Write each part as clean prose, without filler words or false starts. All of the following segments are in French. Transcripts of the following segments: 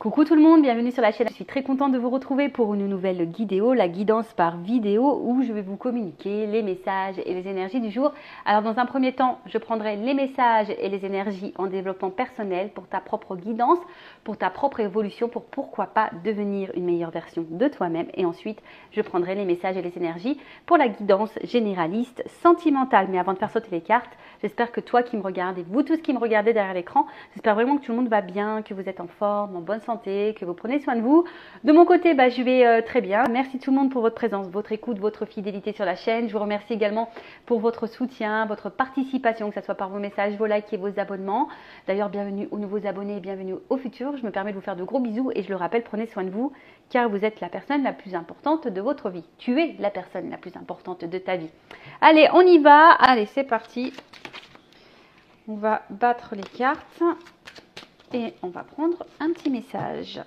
Coucou tout le monde, bienvenue sur la chaîne. Je suis très contente de vous retrouver pour une nouvelle vidéo, la guidance par vidéo où je vais vous communiquer les messages et les énergies du jour. Alors dans un premier temps, je prendrai les messages et les énergies en développement personnel pour ta propre guidance, pour ta propre évolution, pour pourquoi pas devenir une meilleure version de toi-même. Et ensuite, je prendrai les messages et les énergies pour la guidance généraliste, sentimentale. Mais avant de faire sauter les cartes, j'espère que toi qui me regardez, et vous tous qui me regardez derrière l'écran, j'espère vraiment que tout le monde va bien, que vous êtes en forme, en bonne santé, que vous prenez soin de vous. De mon côté, je vais très bien. Merci tout le monde pour votre présence, votre écoute, votre fidélité sur la chaîne. Je vous remercie également pour votre soutien, votre participation, que ce soit par vos messages, vos likes et vos abonnements. D'ailleurs, bienvenue aux nouveaux abonnés et bienvenue au futur. Je me permets de vous faire de gros bisous et je le rappelle, prenez soin de vous car vous êtes la personne la plus importante de votre vie. Tu es la personne la plus importante de ta vie. Allez, on y va. Allez, c'est parti. On va battre les cartes et on va prendre un petit message.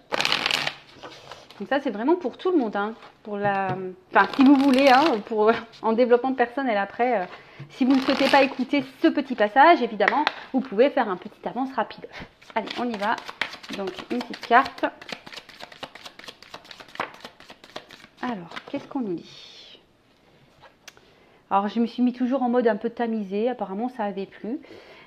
Donc ça, c'est vraiment pour tout le monde, hein, pour enfin, si vous voulez, hein, en développement personnel après. Si vous ne souhaitez pas écouter ce petit passage, évidemment, vous pouvez faire un petit avance rapide. Allez, on y va. Donc, une petite carte. Alors, qu'est-ce qu'on nous dit? Alors, je me suis mis toujours en mode un peu tamisé. Apparemment, ça avait plu.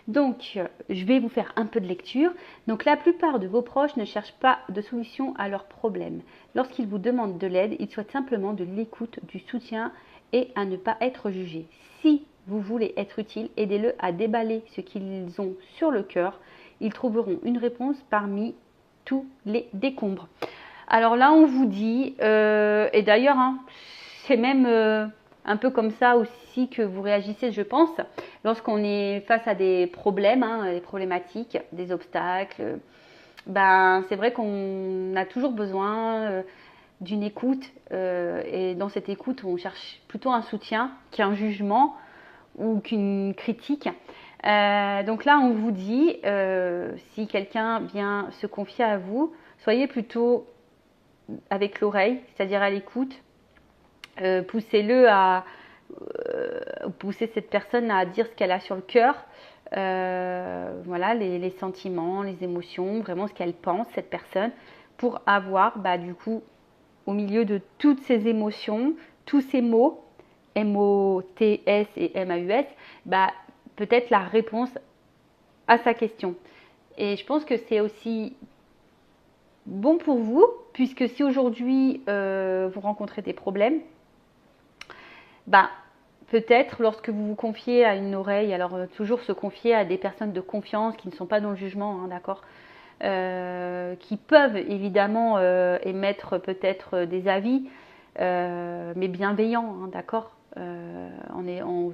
Donc, je vais vous faire un peu de lecture. Donc, la plupart de vos proches ne cherchent pas de solution à leurs problèmes. Lorsqu'ils vous demandent de l'aide, ils souhaitent simplement de l'écoute, du soutien et à ne pas être jugés. Si vous voulez être utile, aidez-le à déballer ce qu'ils ont sur le cœur. Ils trouveront une réponse parmi tous les décombres. Alors là, on vous dit, et d'ailleurs, hein, c'est même un peu comme ça aussi que vous réagissez, je pense, lorsqu'on est face à des problèmes, hein, des problématiques, des obstacles. C'est vrai qu'on a toujours besoin d'une écoute et dans cette écoute, on cherche plutôt un soutien qu'un jugement ou qu'une critique. Donc là, on vous dit, si quelqu'un vient se confier à vous, soyez plutôt avec l'oreille, c'est-à-dire à l'écoute. Poussez-le à pousser cette personne à dire ce qu'elle a sur le cœur, voilà, les sentiments, les émotions, vraiment ce qu'elle pense, cette personne, pour avoir du coup au milieu de toutes ces émotions, tous ces mots, M-O-T-S et M-A-U-S, peut-être la réponse à sa question. Et je pense que c'est aussi bon pour vous, puisque si aujourd'hui vous rencontrez des problèmes, peut-être lorsque vous vous confiez à une oreille, alors toujours se confier à des personnes de confiance qui ne sont pas dans le jugement, hein, d'accord, qui peuvent évidemment émettre peut-être des avis, mais bienveillants, hein, d'accord,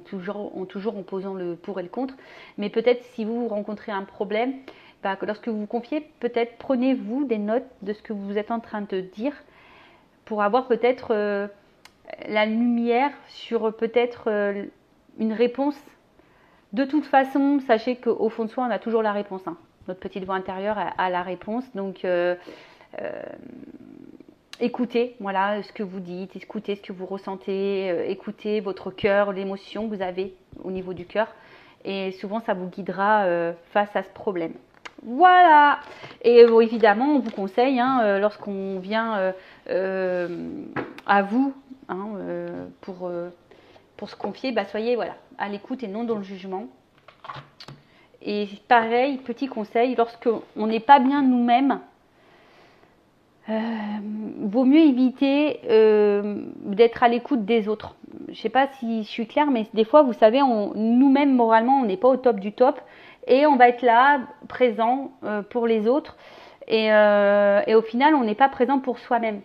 toujours en posant le pour et le contre. Mais peut-être si vous rencontrez un problème, que lorsque vous vous confiez, peut-être prenez-vous des notes de ce que vous êtes en train de dire pour avoir peut-être la lumière sur peut-être une réponse. De toute façon, sachez qu'au fond de soi, on a toujours la réponse, hein. Notre petite voix intérieure a la réponse. Donc, écoutez, voilà, ce que vous dites, écoutez ce que vous ressentez, écoutez votre cœur, l'émotion que vous avez au niveau du cœur. Et souvent, ça vous guidera face à ce problème. Voilà. Et évidemment, on vous conseille, hein, lorsqu'on vient à vous, hein, pour se confier, soyez à l'écoute et non dans le jugement. Et pareil, petit conseil, lorsqu'on n'est pas bien nous-mêmes, vaut mieux éviter d'être à l'écoute des autres. Je ne sais pas si je suis claire, mais des fois, vous savez, nous-mêmes, moralement, on n'est pas au top du top. Et on va être là, présent pour les autres. Et au final, on n'est pas présent pour soi-même.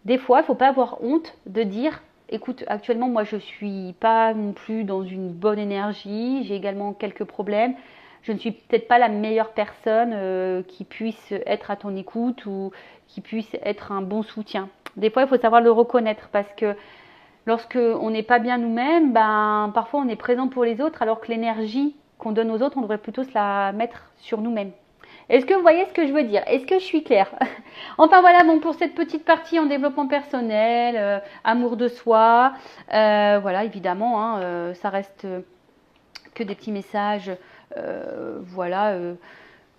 Des fois, il ne faut pas avoir honte de dire, écoute, actuellement, moi, je ne suis pas non plus dans une bonne énergie. J'ai également quelques problèmes. Je ne suis peut-être pas la meilleure personne qui puisse être à ton écoute ou qui puisse être un bon soutien. Des fois, il faut savoir le reconnaître parce que lorsque on n'est pas bien nous-mêmes, parfois on est présent pour les autres alors que l'énergie qu'on donne aux autres, on devrait plutôt se la mettre sur nous-mêmes. Est-ce que vous voyez ce que je veux dire? Est-ce que je suis claire? Enfin voilà, bon, pour cette petite partie en développement personnel, amour de soi, voilà, évidemment, ça reste que des petits messages, voilà,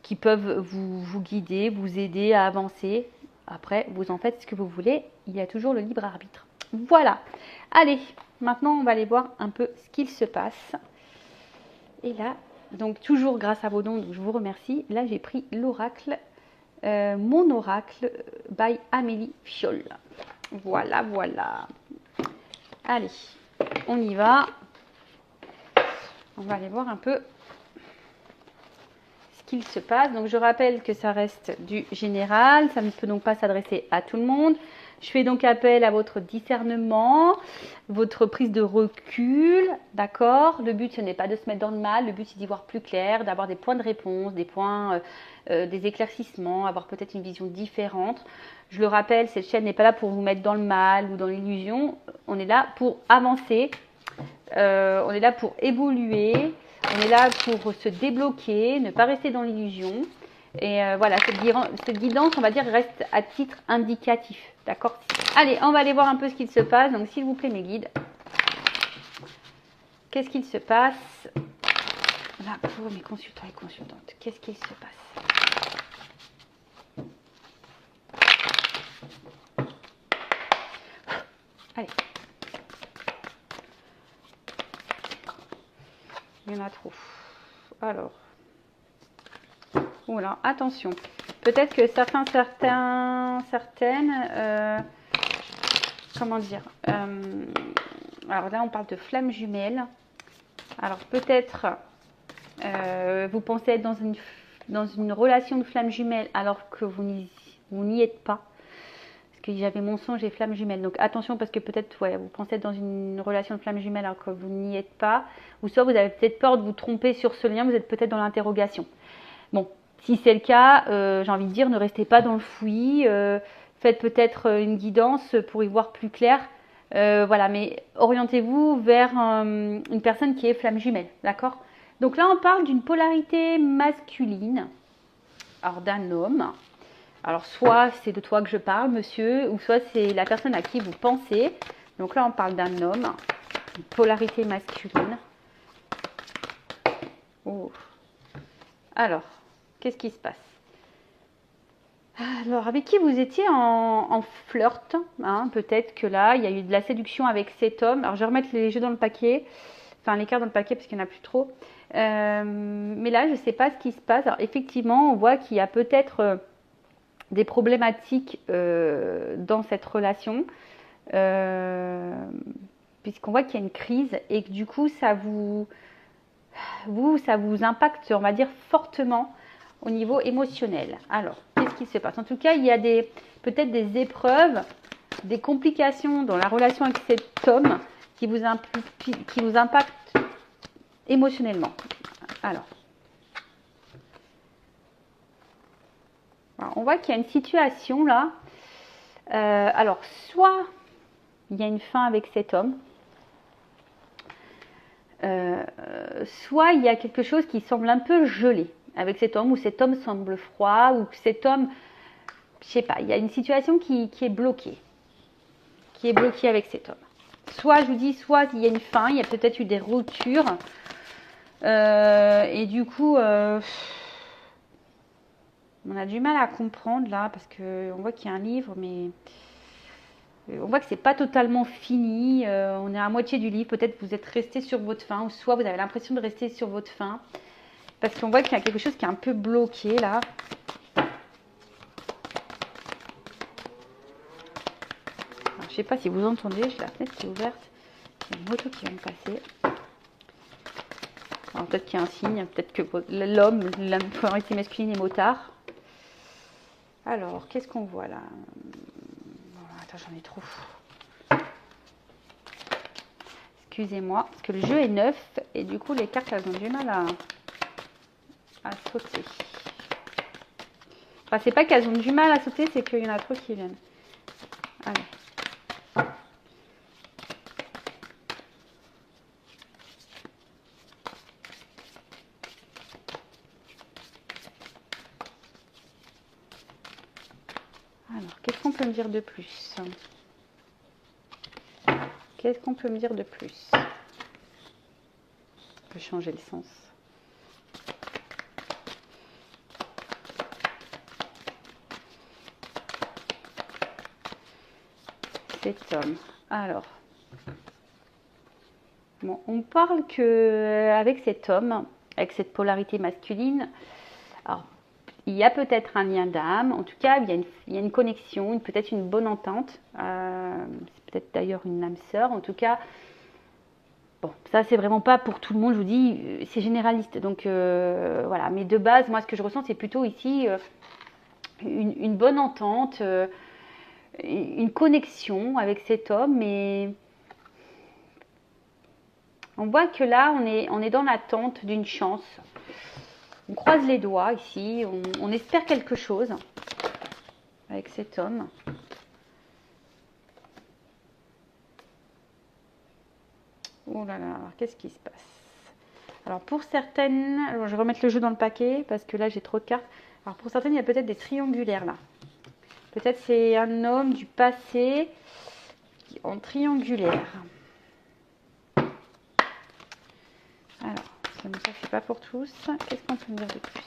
qui peuvent vous guider, vous aider à avancer. Après, vous en faites ce que vous voulez. Il y a toujours le libre arbitre. Voilà. Allez, maintenant, on va aller voir un peu ce qu'il se passe. Et là, donc toujours grâce à vos dons, donc je vous remercie. Là, j'ai pris l'oracle, mon oracle by Amélie Fiol. Voilà, voilà. Allez, on y va. On va aller voir un peu ce qu'il se passe. Donc, je rappelle que ça reste du général. Ça ne peut donc pas s'adresser à tout le monde. Je fais donc appel à votre discernement, votre prise de recul, d'accord? Le but, ce n'est pas de se mettre dans le mal. Le but, c'est d'y voir plus clair, d'avoir des points de réponse, des points, des éclaircissements, avoir peut-être une vision différente. Je le rappelle, cette chaîne n'est pas là pour vous mettre dans le mal ou dans l'illusion. On est là pour avancer. On est là pour évoluer. On est là pour se débloquer, ne pas rester dans l'illusion. Et voilà, cette guidance, on va dire, reste à titre indicatif. D'accord? Allez, on va aller voir un peu ce qu'il se passe. Donc, s'il vous plaît, mes guides. Qu'est-ce qu'il se passe là pour mes consultants et consultantes? Qu'est-ce qu'il se passe? Allez. Il y en a trop. Alors. Oula, attention. Peut-être que certaines, comment dire, alors là on parle de flammes jumelles. Alors peut-être vous pensez être dans une relation de flammes jumelles alors que vous n'y êtes pas. Parce que j'avais mensonge et flammes jumelles. Donc attention parce que peut-être ouais, vous pensez être dans une relation de flammes jumelles alors que vous n'y êtes pas. Ou soit vous avez peut-être peur de vous tromper sur ce lien, vous êtes peut-être dans l'interrogation. Bon. Si c'est le cas, j'ai envie de dire, ne restez pas dans le fouillis, faites peut-être une guidance pour y voir plus clair. Voilà, mais orientez-vous vers une personne qui est flamme jumelle, d'accord? Donc là, on parle d'une polarité masculine, alors d'un homme. Alors soit c'est de toi que je parle, monsieur, ou soit c'est la personne à qui vous pensez. Donc là, on parle d'un homme, une polarité masculine. Oh. Alors. Qu'est-ce qui se passe? Alors, avec qui vous étiez en flirt, hein, peut-être que là, il y a eu de la séduction avec cet homme. Alors, je vais remettre les jeux dans le paquet, enfin les cartes dans le paquet parce qu'il n'y en a plus trop. Mais là, je ne sais pas ce qui se passe. Alors, effectivement, on voit qu'il y a peut-être des problématiques dans cette relation, puisqu'on voit qu'il y a une crise et que du coup, ça vous impacte, on va dire, fortement au niveau émotionnel. Alors, qu'est-ce qui se passe? En tout cas, il y a peut-être des épreuves, des complications dans la relation avec cet homme qui vous impactent émotionnellement. Alors, on voit qu'il y a une situation là. Alors, soit il y a une fin avec cet homme, soit il y a quelque chose qui semble un peu gelé avec cet homme, ou cet homme semble froid, ou que cet homme, je sais pas, il y a une situation qui est bloquée, avec cet homme. Soit, je vous dis, soit il y a une fin, il y a peut-être eu des ruptures, et du coup, on a du mal à comprendre là, parce qu'on voit qu'il y a un livre, mais on voit que c'est pas totalement fini, on est à moitié du livre, peut-être vous êtes resté sur votre faim, ou soit vous avez l'impression de rester sur votre faim, parce qu'on voit qu'il y a quelque chose qui est un peu bloqué là. Alors, je sais pas si vous entendez, j'ai la fenêtre qui est ouverte, il y a une moto qui vient de passer. Alors peut-être qu'il y a un signe, peut-être que l'homme, la polarité masculine est motard. Alors, qu'est-ce qu'on voit là? Attends, j'en ai trop. Excusez-moi, parce que le jeu est neuf et du coup les cartes elles ont du mal à sauter. Enfin, c'est pas qu'elles ont du mal à sauter, c'est qu'il y en a trop qui viennent. Allez. Alors, qu'est-ce qu'on peut me dire de plus? Qu'est-ce qu'on peut me dire de plus? On peut changer le sens. cet homme. Alors, bon, on parle que avec cet homme, avec cette polarité masculine, alors, il y a peut-être un lien d'âme. En tout cas, il y a une connexion, peut-être une bonne entente. C'est peut-être d'ailleurs une âme sœur. En tout cas, bon, ça c'est vraiment pas pour tout le monde. Je vous dis, c'est généraliste. Donc voilà. Mais de base, moi, ce que je ressens, c'est plutôt ici une bonne entente, une connexion avec cet homme. Mais on voit que là, on est dans l'attente d'une chance. On croise les doigts ici, on espère quelque chose avec cet homme. Oh là là, qu'est-ce qui se passe? Alors pour certaines, alors je vais remettre le jeu dans le paquet parce que là j'ai trop de cartes. Alors pour certaines, il y a peut-être des triangulaires là. Peut-être c'est un homme du passé en triangulaire. Alors, ça ne fait pas pour tous. Qu'est-ce qu'on peut me dire de plus?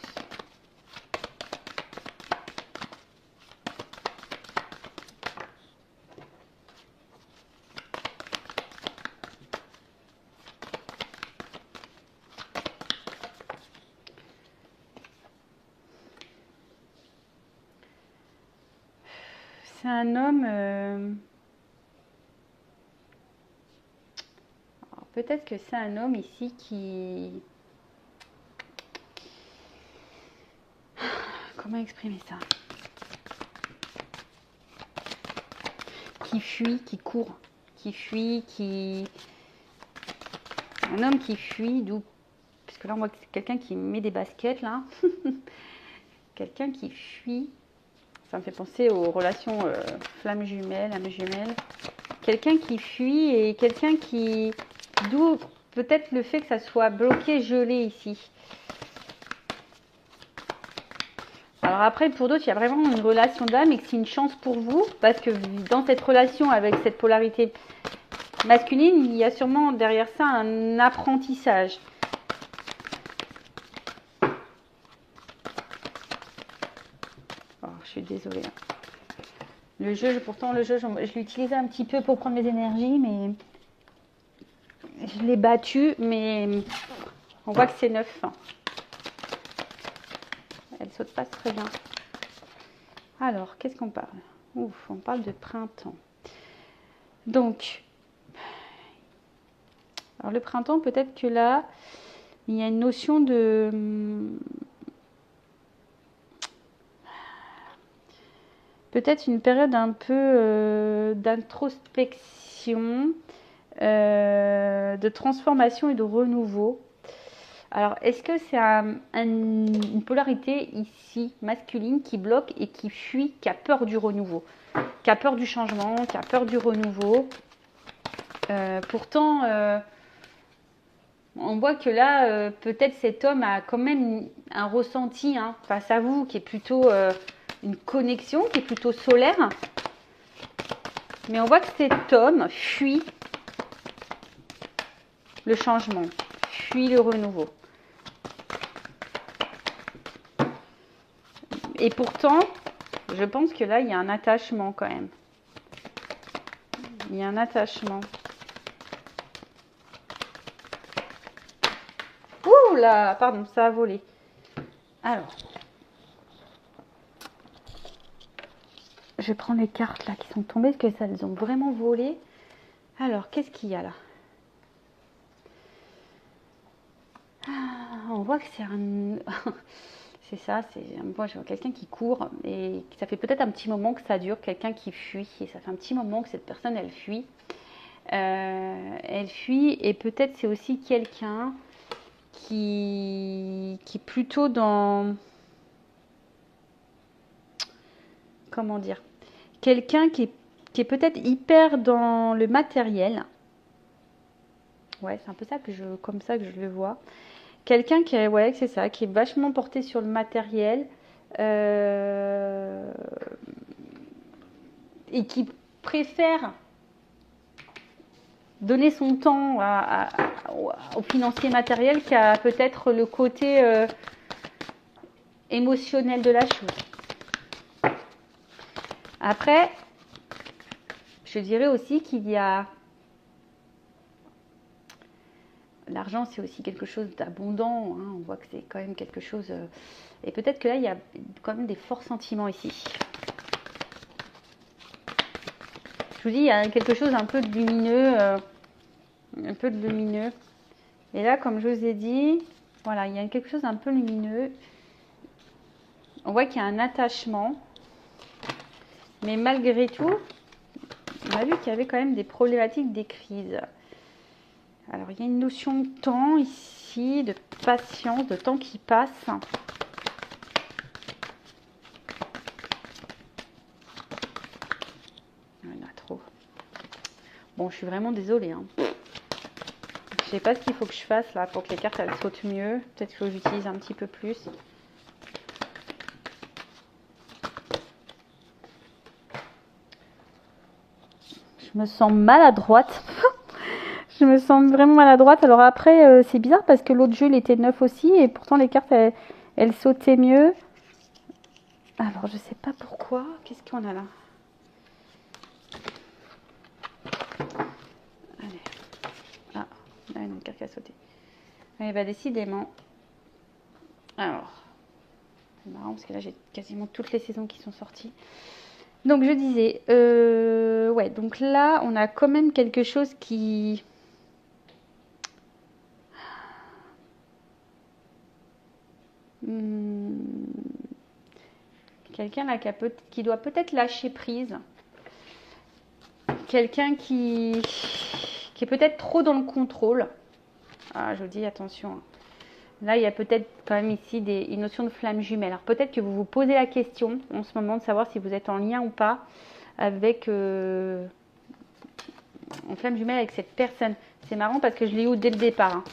C'est un homme... peut-être que c'est un homme ici qui... Comment exprimer ça? Qui fuit, qui court, qui fuit, qui... Un homme qui fuit, d'où... Parce que là, on voit que c'est quelqu'un qui met des baskets, là. Quelqu'un qui fuit. Ça me fait penser aux relations flamme jumelle, âme jumelle. Quelqu'un qui fuit et quelqu'un qui... D'où peut-être le fait que ça soit bloqué, gelé ici. Alors après, pour d'autres, il y a vraiment une relation d'âme et que c'est une chance pour vous. Parce que dans cette relation avec cette polarité masculine, il y a sûrement derrière ça un apprentissage. Oh, je suis désolée. Le jeu, pourtant, le jeu, je l'ai utilisé un petit peu pour prendre mes énergies, mais je l'ai battu, mais on voit que c'est neuf. Elle saute pas très bien. Alors, qu'est-ce qu'on parle? Ouf, on parle de printemps. Donc, alors le printemps, peut-être que là, il y a une notion de... Peut-être une période un peu d'introspection, de transformation et de renouveau. Alors, est-ce que c'est une polarité ici masculine qui bloque et qui fuit, qui a peur du renouveau, qui a peur du changement, qui a peur du renouveau? Pourtant, on voit que là, peut-être cet homme a quand même un ressenti face à vous qui est plutôt une connexion, qui est plutôt solaire. Mais on voit que cet homme fuit le changement, fuit le renouveau. Et pourtant, je pense que là, il y a un attachement quand même. Il y a un attachement. Ouh là, pardon, ça a volé. Alors, je vais prendre les cartes là qui sont tombées, parce que ça, elles ont vraiment volé. Alors, qu'est-ce qu'il y a là? On voit que c'est un... c'est ça, moi je vois quelqu'un qui court et ça fait peut-être un petit moment que ça dure, quelqu'un qui fuit, et ça fait un petit moment que cette personne elle fuit. Elle fuit et peut-être c'est aussi quelqu'un qui est plutôt dans... Comment dire? Quelqu'un qui est peut-être hyper dans le matériel. Ouais, c'est un peu ça comme ça que je le vois. Quelqu'un qui est, ouais, c'est ça, qui est vachement porté sur le matériel et qui préfère donner son temps au financier matériel qu'à peut-être le côté émotionnel de la chose. Après, je dirais aussi qu'il y a... L'argent, c'est aussi quelque chose d'abondant. Hein. On voit que c'est quand même quelque chose... Et peut-être que là, il y a quand même des forts sentiments ici. Je vous dis, il y a quelque chose un peu de lumineux. Un peu de lumineux. Et là, comme je vous ai dit, voilà, il y a quelque chose d'un peu lumineux. On voit qu'il y a un attachement. Mais malgré tout, on a vu qu'il y avait quand même des problématiques, des crises. Alors, il y a une notion de temps ici, de patience, de temps qui passe. Il y en a trop. Bon, je suis vraiment désolée. Hein. Je sais pas ce qu'il faut que je fasse là pour que les cartes elles sautent mieux. Peut-être que j'utilise un petit peu plus. Je me sens maladroite. Je me sens vraiment maladroite. Alors après, c'est bizarre parce que l'autre jeu, il était neuf aussi. Et pourtant, les cartes, elles sautaient mieux. Alors, je sais pas pourquoi. Qu'est-ce qu'on a là? Allez. Ah, là, une carte qui a sauté. Eh bien, décidément. Alors, c'est marrant parce que là, j'ai quasiment toutes les saisons qui sont sorties. Donc, je disais, ouais, donc là, on a quand même quelque chose qui... Quelqu'un là qui doit peut-être lâcher prise. Quelqu'un qui est peut-être trop dans le contrôle. Ah, je vous dis attention. Là, il y a peut-être quand même ici une notion de flamme jumelle. Alors peut-être que vous vous posez la question en ce moment de savoir si vous êtes en lien ou pas avec en flamme jumelle avec cette personne. C'est marrant parce que je l'ai eu dès le départ. Hein.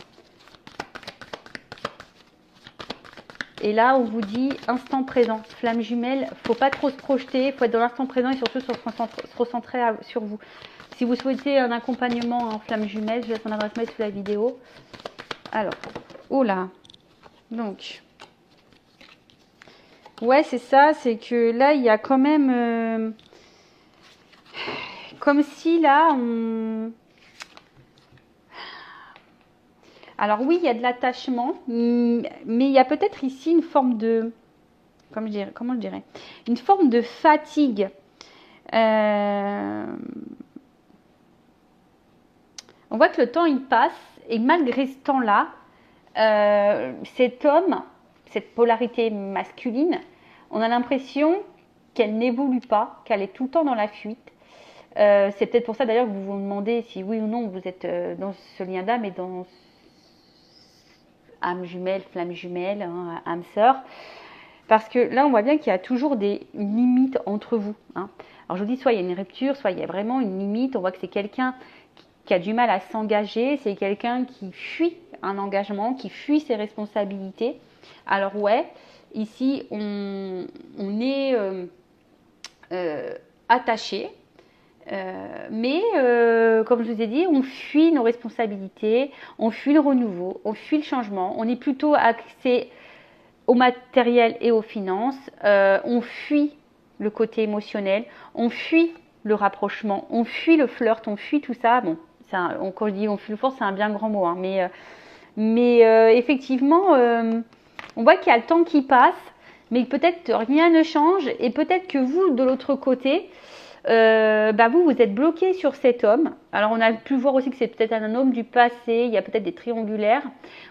Et là, on vous dit instant présent, flamme jumelle, faut pas trop se projeter, faut être dans l'instant présent et surtout se recentrer sur vous. Si vous souhaitez un accompagnement en flamme jumelle, je laisse mon adresse mail sous la vidéo. Alors, oh là, donc, ouais, c'est ça, c'est que là, il y a quand même, comme si là, on... Alors oui, il y a de l'attachement, mais il y a peut-être ici une forme de, comment je dirais, une forme de fatigue. On voit que le temps il passe et malgré ce temps-là, cet homme, cette polarité masculine, on a l'impression qu'elle n'évolue pas, qu'elle est tout le temps dans la fuite. C'est peut-être pour ça d'ailleurs que vous vous demandez si oui ou non vous êtes dans ce lien d'âme et dans âme jumelle, flamme jumelle, hein, âme sœur. Parce que là, on voit bien qu'il y a toujours une limite entre vous. Hein. Alors, je vous dis, soit il y a une rupture, soit il y a vraiment une limite. On voit que c'est quelqu'un qui a du mal à s'engager. C'est quelqu'un qui fuit un engagement, qui fuit ses responsabilités. Alors, ouais, ici, on est attaché. Mais comme je vous ai dit, on fuit nos responsabilités, on fuit le renouveau, on fuit le changement. On est plutôt axé au matériel et aux finances. On fuit le côté émotionnel, on fuit le rapprochement, on fuit le flirt, on fuit tout ça. Bon, quand je dis on fuit le flirt, c'est un bien grand mot, hein, mais effectivement, on voit qu'il y a le temps qui passe, mais peut-être rien ne change et peut-être que vous, de l'autre côté, vous êtes bloqué sur cet homme. Alors on a pu voir aussi que c'est peut-être un homme du passé, il y a peut-être des triangulaires.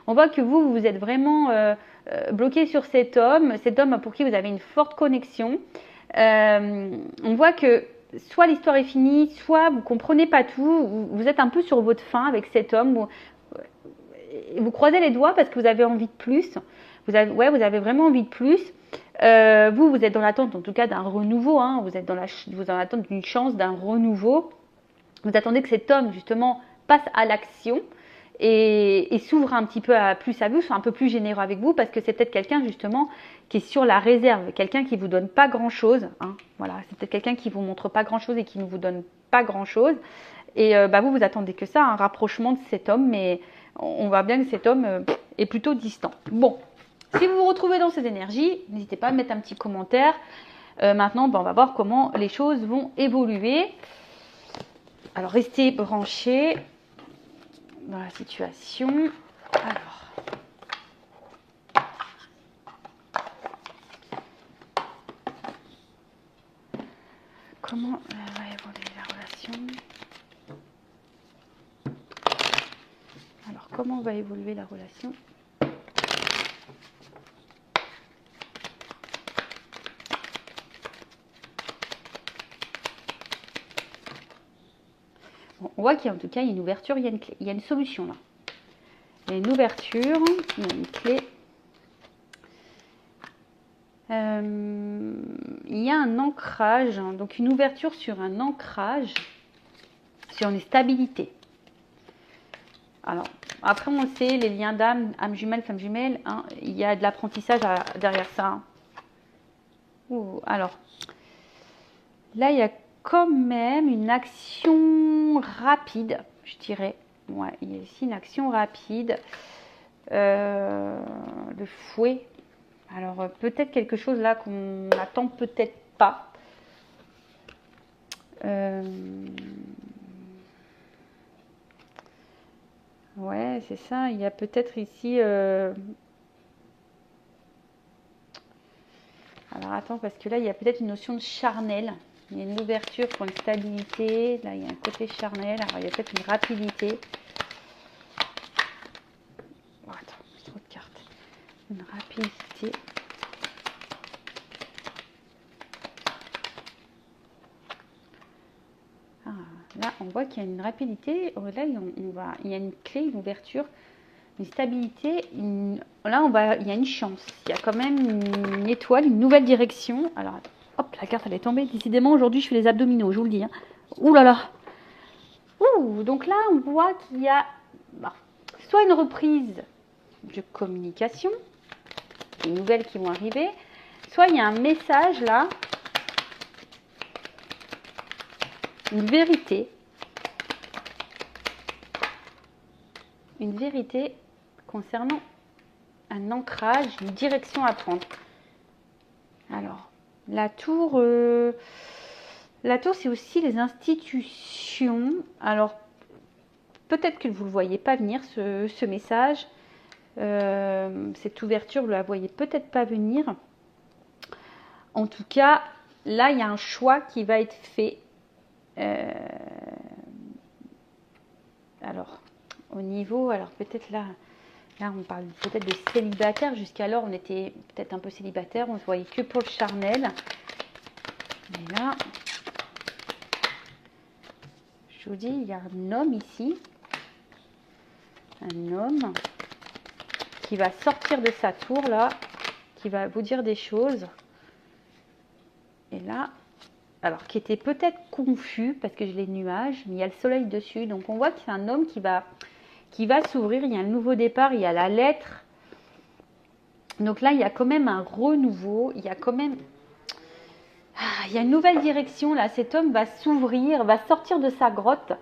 On voit que vous êtes vraiment bloqué sur cet homme pour qui vous avez une forte connexion. On voit que soit l'histoire est finie, soit vous comprenez pas tout, vous êtes un peu sur votre faim avec cet homme. Vous croisez les doigts parce que vous avez envie de plus. Vous avez vraiment envie de plus. Vous êtes dans l'attente en tout cas d'un renouveau, hein. Vous êtes dans l'attente d'une chance, d'un renouveau. Vous attendez que cet homme justement passe à l'action et s'ouvre un petit peu plus à vous, soit un peu plus généreux avec vous parce que c'est peut-être quelqu'un justement qui est sur la réserve, quelqu'un qui vous donne pas grand chose, hein. Voilà, c'est peut-être quelqu'un qui vous montre pas grand chose et qui ne vous donne pas grand chose et vous attendez que ça, un rapprochement de cet homme, mais on voit bien que cet homme est plutôt distant. Bon. Si vous vous retrouvez dans ces énergies, n'hésitez pas à mettre un petit commentaire. Maintenant, on va voir comment les choses vont évoluer. Alors, restez branchés dans la situation. Alors. Comment va évoluer la relation? Alors, comment va évoluer la relation? Bon, on voit qu'il y a en tout cas une ouverture, il y a une clé, il y a une solution là. Il y a une ouverture, il y a une clé. Il y a un ancrage, hein, donc une ouverture sur un ancrage, sur une stabilité. Alors, après on sait, les liens d'âme, âme jumelle, femme jumelle, hein, il y a de l'apprentissage derrière ça. Alors, là il y a quand même une action rapide, je dirais. Ouais, il y a ici une action rapide. Le fouet. Alors, peut-être quelque chose là qu'on n'attend peut-être pas. Ouais, c'est ça. Il y a peut-être ici... Alors, attends, parce que là, il y a peut-être une notion de charnel. Il y a une ouverture pour une stabilité. Là, il y a un côté charnel. Alors, il y a peut-être une rapidité. Oh, attends, j'ai trop de cartes. Une rapidité. Ah, là, on voit qu'il y a une rapidité. Là, il y a une clé, une ouverture, une stabilité. Il y a une chance. Il y a quand même une étoile, une nouvelle direction. Alors, hop, la carte, elle est tombée. Décidément, aujourd'hui, je fais les abdominaux, je vous le dis. Hein. Ouh là là. Ouh, donc là, on voit qu'il y a soit une reprise de communication, des nouvelles qui vont arriver, soit il y a un message là, une vérité concernant un ancrage, une direction à prendre. Alors, la tour, c'est aussi les institutions. Alors, peut-être que vous ne le voyez pas venir, ce message. Cette ouverture, vous ne la voyez peut-être pas venir. En tout cas, là, il y a un choix qui va être fait. Alors, au niveau, alors peut-être là, on parle peut-être de célibataire. Jusqu'alors, on était peut-être un peu célibataire. On ne se voyait que pour le charnel. Mais là, je vous dis, il y a un homme ici. Un homme qui va sortir de sa tour là, qui va vous dire des choses. Et là, alors qui était peut-être confus parce que j'ai les nuages, mais il y a le soleil dessus. Donc on voit que c'est un homme qui va s'ouvrir. Il y a un nouveau départ, il y a la lettre. Donc là, il y a quand même un renouveau. Il y a quand même... il y a une nouvelle direction là. Cet homme va s'ouvrir, va sortir de sa grotte,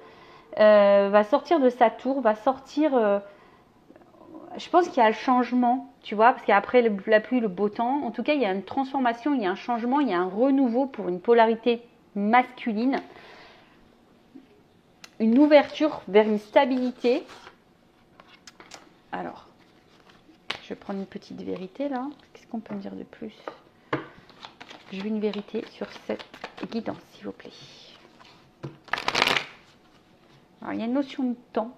va sortir de sa tour, va sortir... je pense qu'il y a le changement, tu vois, parce qu'après la pluie, le beau temps, en tout cas, il y a une transformation, il y a un changement, il y a un renouveau pour une polarité masculine, une ouverture vers une stabilité. Alors, je vais prendre une petite vérité là. Qu'est-ce qu'on peut me dire de plus? Je veux une vérité sur cette guidance, s'il vous plaît. Alors, il y a une notion de temps.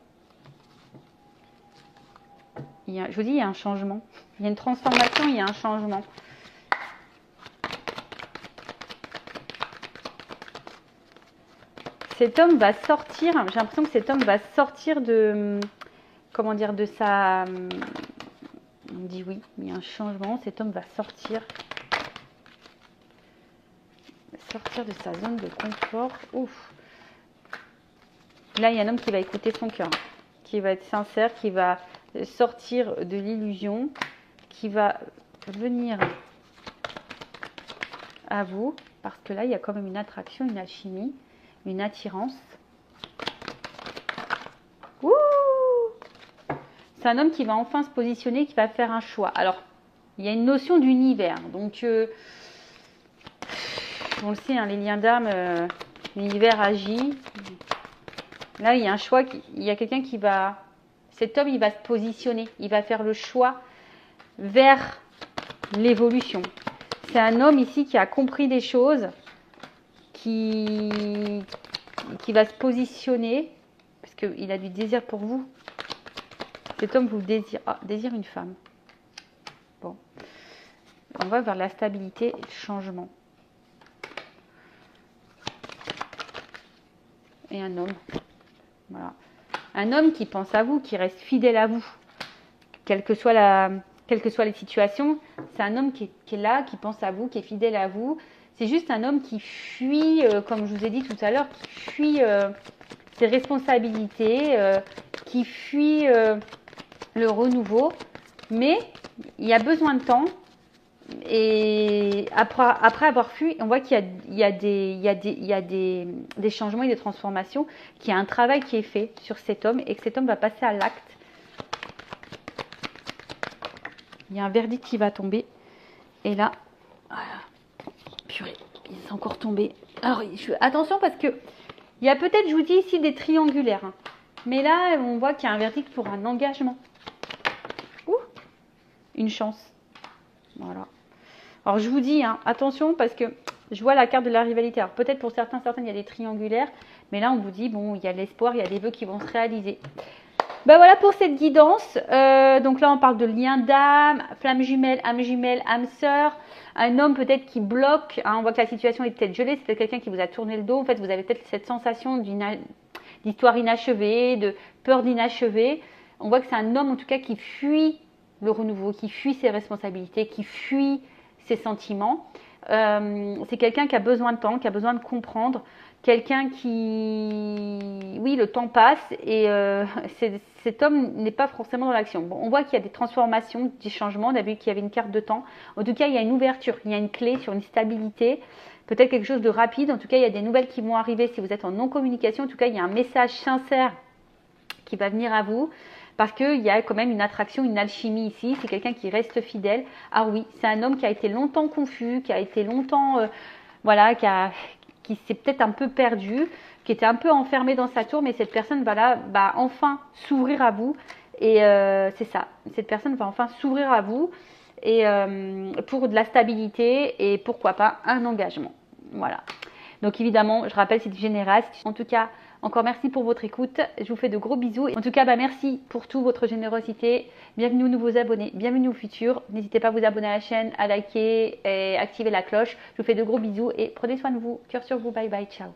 Je vous dis, il y a un changement. Il y a une transformation, il y a un changement. Cet homme va sortir, j'ai l'impression que cet homme va sortir de, comment dire, de sa... On dit oui, il y a un changement. Cet homme va sortir de sa zone de confort. Ouf. Là, il y a un homme qui va écouter son cœur, qui va être sincère, qui va sortir de l'illusion, qui va venir à vous, parce que là, il y a quand même une attraction, une alchimie, une attirance. Ouh! C'est un homme qui va enfin se positionner, qui va faire un choix. Alors, il y a une notion d'univers. Donc, on le sait, hein, les liens d'âme, l'univers agit. Là, il y a un choix, il y a quelqu'un qui va... Cet homme, il va se positionner, il va faire le choix vers l'évolution. C'est un homme ici qui a compris des choses, qui va se positionner, parce qu'il a du désir pour vous. Cet homme vous désire, désire une femme. Bon, on va vers la stabilité et le changement. Et un homme, voilà. Un homme qui pense à vous, qui reste fidèle à vous, quelle que soit les situations. C'est un homme qui est là, qui pense à vous, qui est fidèle à vous. C'est juste un homme qui fuit, comme je vous ai dit tout à l'heure, qui fuit ses responsabilités, qui fuit le renouveau. Mais il y a besoin de temps. Et après avoir fui, on voit qu'il y a des changements et des transformations, qu'il y a un travail qui est fait sur cet homme et que cet homme va passer à l'acte. Il y a un verdict qui va tomber. Et là, voilà. Purée, il est encore tombé. Alors, attention parce que il y a peut-être, je vous dis ici, des triangulaires. Hein. Mais là, on voit qu'il y a un verdict pour un engagement. Ouh, une chance. Voilà. Alors, je vous dis, hein, attention parce que je vois la carte de la rivalité. Alors, peut-être pour certaines, il y a des triangulaires. Mais là, on vous dit, bon, il y a de l'espoir, il y a des vœux qui vont se réaliser. Ben voilà pour cette guidance. Donc là, on parle de lien d'âme, flamme jumelle, âme sœur. Un homme peut-être qui bloque. Hein, on voit que la situation est peut-être gelée. C'est peut-être quelqu'un qui vous a tourné le dos. En fait, vous avez peut-être cette sensation d'histoire inachevée, de peur d'inachevé. On voit que c'est un homme, en tout cas, qui fuit le renouveau, qui fuit ses responsabilités, qui fuit ses sentiments. C'est quelqu'un qui a besoin de temps, qui a besoin de comprendre. Quelqu'un qui... Oui, le temps passe et cet homme n'est pas forcément dans l'action. Bon, on voit qu'il y a des transformations, des changements. On a vu qu'il y avait une carte de temps. En tout cas, il y a une ouverture, il y a une clé sur une stabilité. Peut-être quelque chose de rapide. En tout cas, il y a des nouvelles qui vont arriver si vous êtes en non-communication. En tout cas, il y a un message sincère qui va venir à vous. Parce qu'il y a quand même une attraction, une alchimie ici. C'est quelqu'un qui reste fidèle. Ah oui, c'est un homme qui a été longtemps confus, qui a été longtemps... voilà, qui s'est peut-être un peu perdu, qui était un peu enfermé dans sa tour, mais cette personne va enfin s'ouvrir à vous. Et c'est ça, cette personne va enfin s'ouvrir à vous et pour de la stabilité et pourquoi pas un engagement. Voilà. Donc évidemment, je rappelle, c'est du général. En tout cas, encore merci pour votre écoute. Je vous fais de gros bisous. En tout cas, merci pour toute votre générosité. Bienvenue aux nouveaux abonnés, bienvenue aux futurs. N'hésitez pas à vous abonner à la chaîne, à liker et activer la cloche. Je vous fais de gros bisous et prenez soin de vous. Cœur sur vous. Bye bye. Ciao.